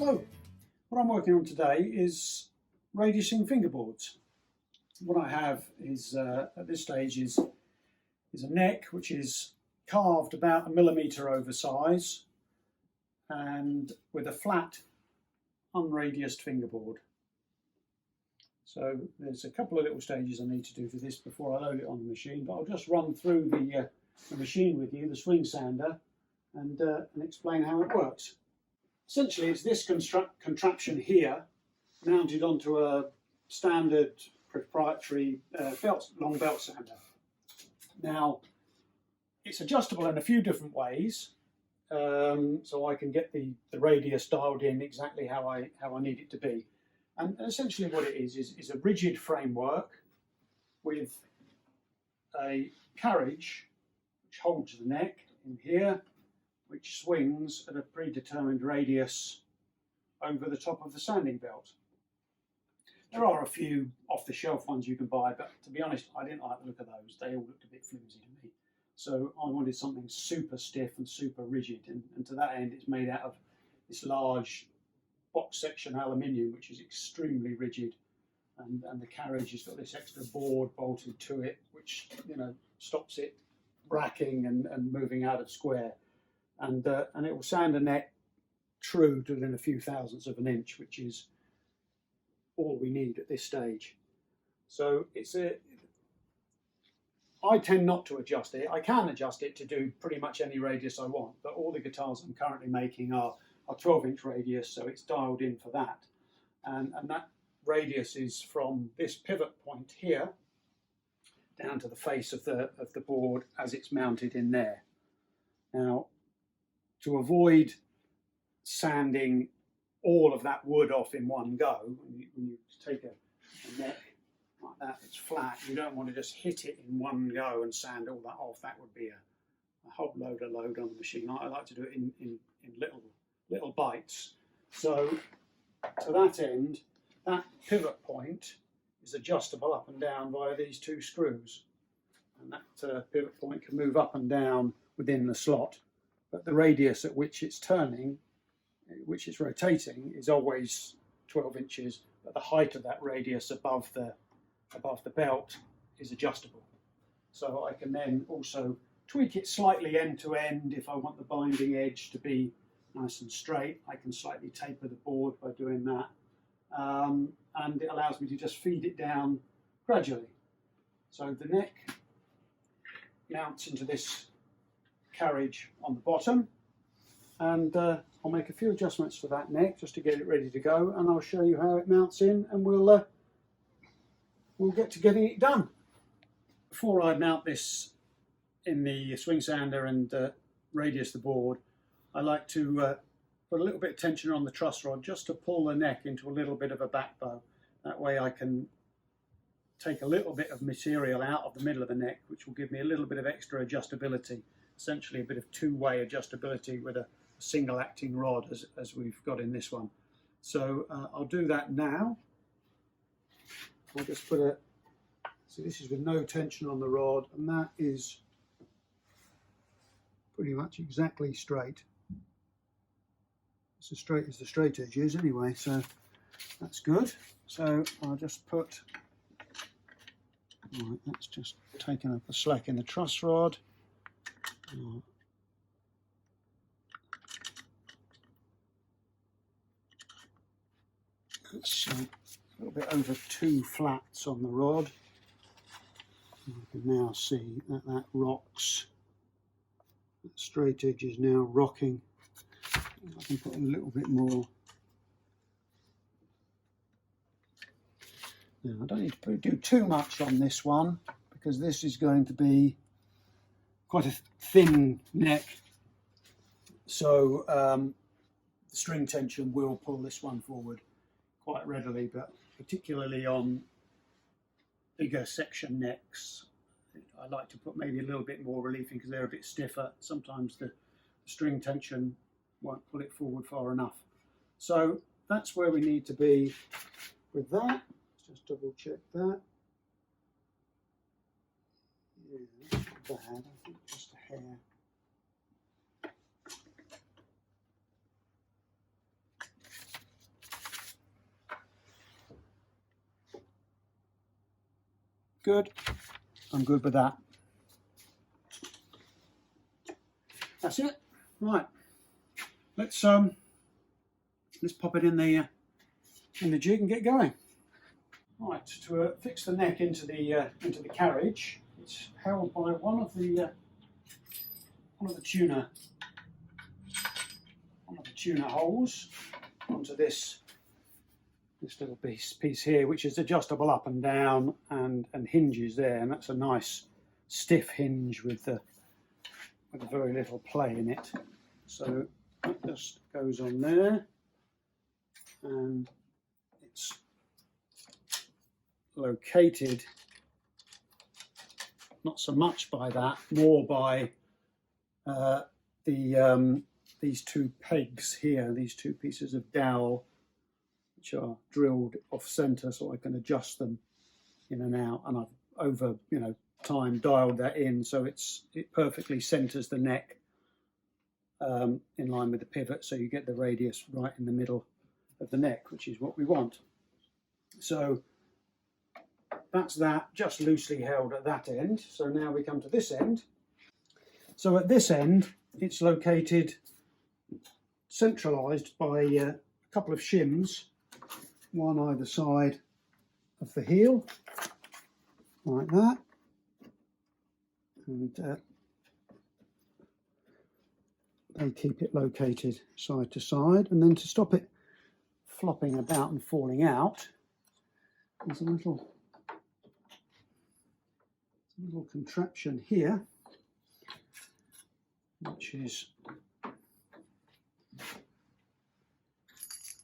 Hello, what I'm working on today is radiusing fingerboards. What I have is at this stage is a neck which is carved about 1 millimetre over size and with a flat unradiused fingerboard. So there's a couple of little stages I need to do to this before I load it on the machine, but I'll just run through the machine with you, the swing sander, and explain how it works. Essentially, it's this contraption here mounted onto a standard proprietary long belt sander. Now, it's adjustable in a few different ways, so I can get the radius dialed in exactly how I need it to be. And essentially what it is a rigid framework with a carriage which holds the neck in here, which swings at a predetermined radius over the top of the sanding belt. There are a few off-the-shelf ones you can buy, but to be honest, I didn't like the look of those. They all looked a bit flimsy to me. So I wanted something super stiff and super rigid, and to that end it's made out of this large box section aluminium, which is extremely rigid, and the carriage has got this extra board bolted to it, which, you know, stops it bracking and moving out of square. And it will sand a neck true to within a few thousandths of an inch, which is all we need at this stage. So I tend not to adjust it. I can adjust it to do pretty much any radius I want, but all the guitars I'm currently making are 12-inch radius, so it's dialed in for that. And that radius is from this pivot point here down to the face of the board as it's mounted in there. Now, to avoid sanding all of that wood off in one go, when you take a neck like that, it's flat, you don't want to just hit it in one go and sand all that off. That would be a whole load of load on the machine. I like to do it in little bites. So to that end, that pivot point is adjustable up and down via these two screws, and that pivot point can move up and down within the slot, but the radius at which it's turning, which it's rotating, is always 12 inches, but the height of that radius above the belt is adjustable. So I can then also tweak it slightly end to end. If I want the binding edge to be nice and straight, I can slightly taper the board by doing that, and it allows me to just feed it down gradually. So the neck mounts into this carriage on the bottom, and I'll make a few adjustments to that neck just to get it ready to go, and I'll show you how it mounts in, and we'll get to getting it done. Before I mount this in the swing sander and radius the board, I like to put a little bit of tension on the truss rod just to pull the neck into a little bit of a back bow. That way I can take a little bit of material out of the middle of the neck, which will give me a little bit of extra adjustability, essentially a bit of two-way adjustability with a single acting rod as we've got in this one. So I'll do that now. I'll just put so this is with no tension on the rod, and that is pretty much exactly straight. It's as straight as the straight edge is anyway, so that's good. So I'll just put, right, that's just taking up the slack in the truss rod. That's a little bit over 2 flats on the rod. You can now see that rocks. That straight edge is now rocking. I can put a little bit more. Now, I don't need to do too much on this one, because this is going to be quite a thin neck, so the string tension will pull this one forward quite readily, but particularly on bigger section necks, I like to put maybe a little bit more relief in because they're a bit stiffer. Sometimes the string tension won't pull it forward far enough. So that's where we need to be with that. Let's just double check that. Yeah, not bad, I think just a hair. Good. I'm good with that. That's it. Right. Let's pop it in the jig and get going. Right. To fix the neck into the carriage, it's held by one of the tuner holes onto this little piece here, which is adjustable up and down and hinges there, and that's a nice stiff hinge with very little play in it. So that just goes on there, and it's located not so much by that, more by these two pegs here, these two pieces of dowel, which are drilled off centre, so I can adjust them in and out. And I've over time dialed that in, so it perfectly centres the neck in line with the pivot, so you get the radius right in the middle of the neck, which is what we want. So that's that, just loosely held at that end. So now we come to this end. So at this end, it's located centralised by a couple of shims, one either side of the heel, like that, and they keep it located side to side. And then to stop it flopping about and falling out, there's a little contraption here, which is a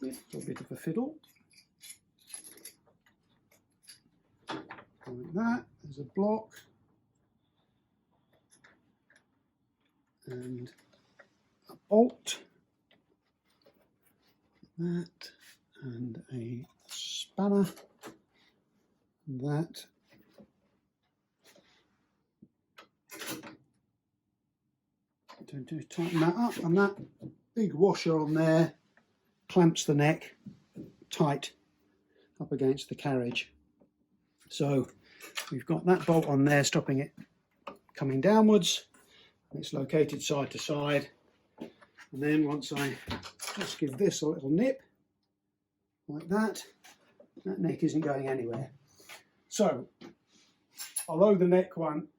little bit of a fiddle. Like that, there's a block and a bolt, that, and a spanner, and that. To tighten that up, and that big washer on there clamps the neck tight up against the carriage. So we've got that bolt on there stopping it coming downwards, and it's located side to side. And then once I just give this a little nip like that, that neck isn't going anywhere. So although the neck won't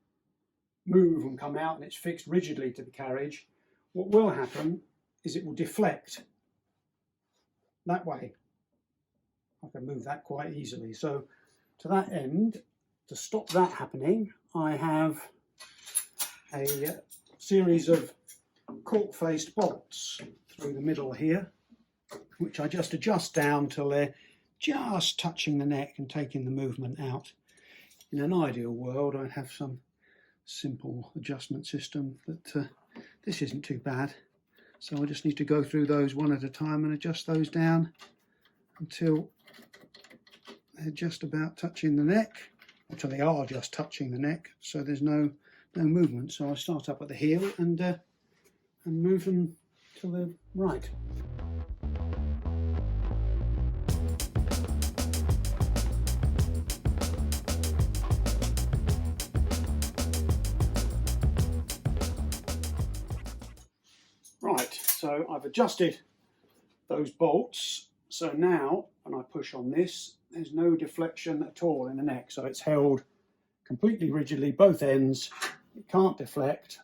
move and come out and it's fixed rigidly to the carriage, what will happen is it will deflect that way. I can move that quite easily. So to that end, to stop that happening, I have a series of cork-faced bolts through the middle here, which I just adjust down till they're just touching the neck and taking the movement out. In an ideal world, I'd have some simple adjustment system, but this isn't too bad. So I just need to go through those one at a time and adjust those down until they're just about touching the neck, until they are just touching the neck, so there's no movement. So I start up at the heel and move them to the right. Right, so I've adjusted those bolts, so now when I push on this, there's no deflection at all in the neck, so it's held completely rigidly, both ends, it can't deflect,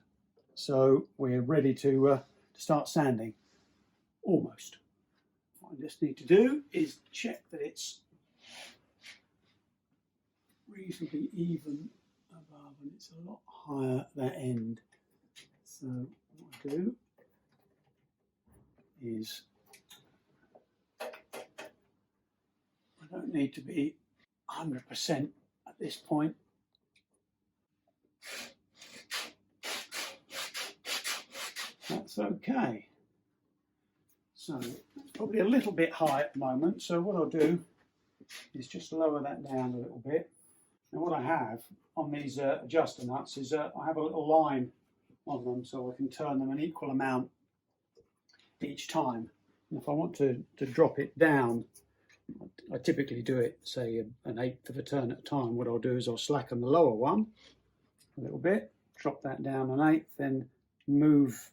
so we're ready to start sanding, almost. What I just need to do is check that it's reasonably even above, and it's a lot higher at that end. So what I do is, I don't need to be 100% at this point. That's okay. So it's probably a little bit high at the moment, so what I'll do is just lower that down a little bit. And what I have on these adjuster nuts is I have a little line on them, so I can turn them an equal amount each time. And if I want to drop it down I typically do it, say, an eighth of a turn at a time. What I'll do is I'll slacken the lower one a little bit, drop that down an eighth, then move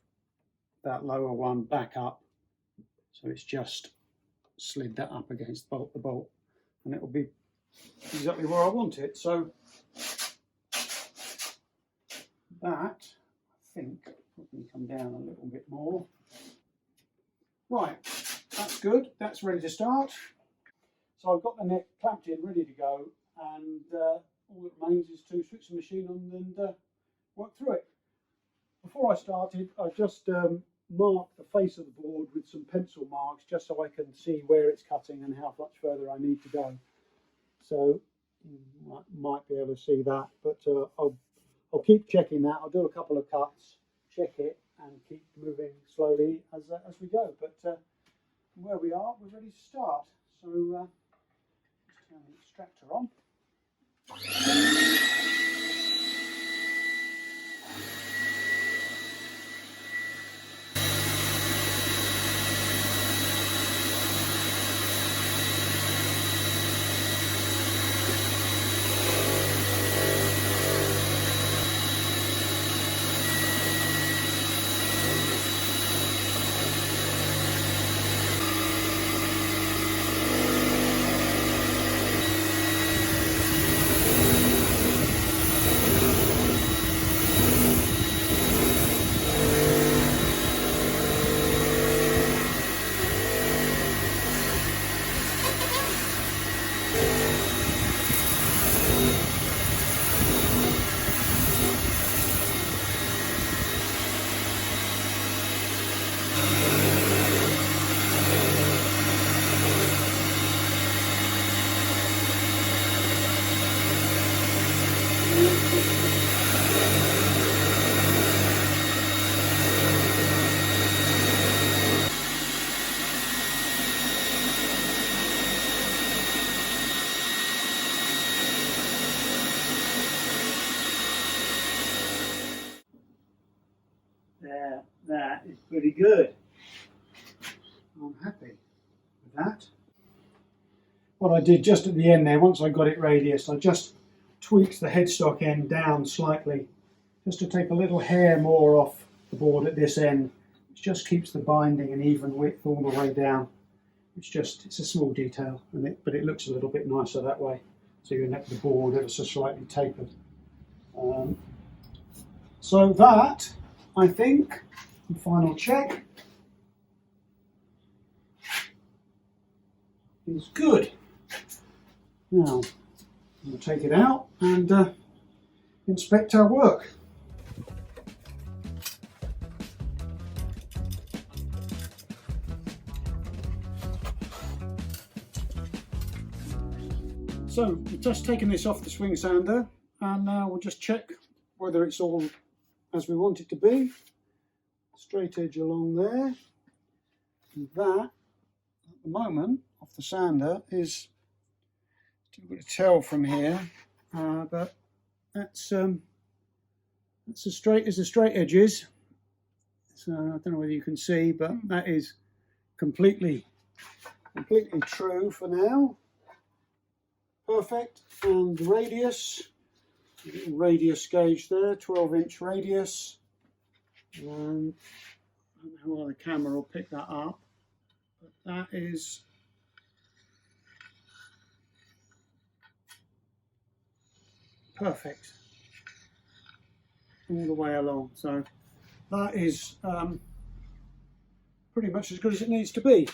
that lower one back up, so it's just slid that up against the bolt, and it will be exactly where I want it. So that, I think, can come down a little bit more. Right, that's good. That's ready to start. So I've got the neck clamped in, ready to go, and all that remains is to switch the machine on and work through it. Before I started, I just marked the face of the board with some pencil marks, just so I can see where it's cutting and how much further I need to go. So you might be able to see that, but I'll keep checking that. I'll do a couple of cuts, check it, and keep moving slowly as we go. But where we are, we're ready to start. So just turn the extractor on. There, that is pretty good. I'm happy with that. What I did just at the end there, once I got it radiused, I just tweaked the headstock end down slightly, just to take a little hair more off the board at this end, which just keeps the binding an even width all the way down. It's a small detail, but it looks a little bit nicer that way. So you end up with the board ever so slightly tapered. So that, I think, final check, is good. Now, we'll take it out and inspect our work. So, we've just taken this off the swing sander, and now we'll just check whether it's all as we want it to be. Straight edge along there, and that at the moment off the sander is difficult to tell from here, but that's as straight as the straight edge is. So I don't know whether you can see, but that is completely true for now. Perfect. And the radius, radius gauge there, 12-inch radius. And I don't know how the camera will pick that up, but that is perfect all the way along. So that is pretty much as good as it needs to be.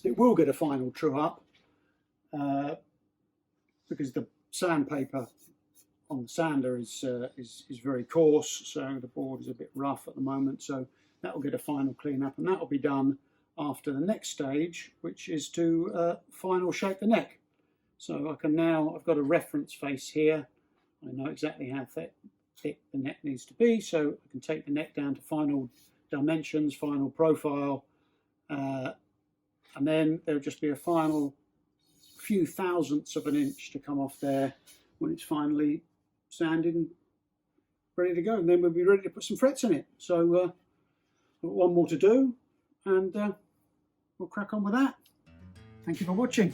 It will get a final true up because the sandpaper on the sander is very coarse, so the board is a bit rough at the moment. So that will get a final clean up, and that will be done after the next stage, which is to final shape the neck. So I've got a reference face here. I know exactly how thick the neck needs to be, so I can take the neck down to final dimensions, final profile, and then there'll just be a final few thousandths of an inch to come off there when it's finally sanded and ready to go, and then we'll be ready to put some frets in it. So got one more to do, and we'll crack on with that. Thank you for watching.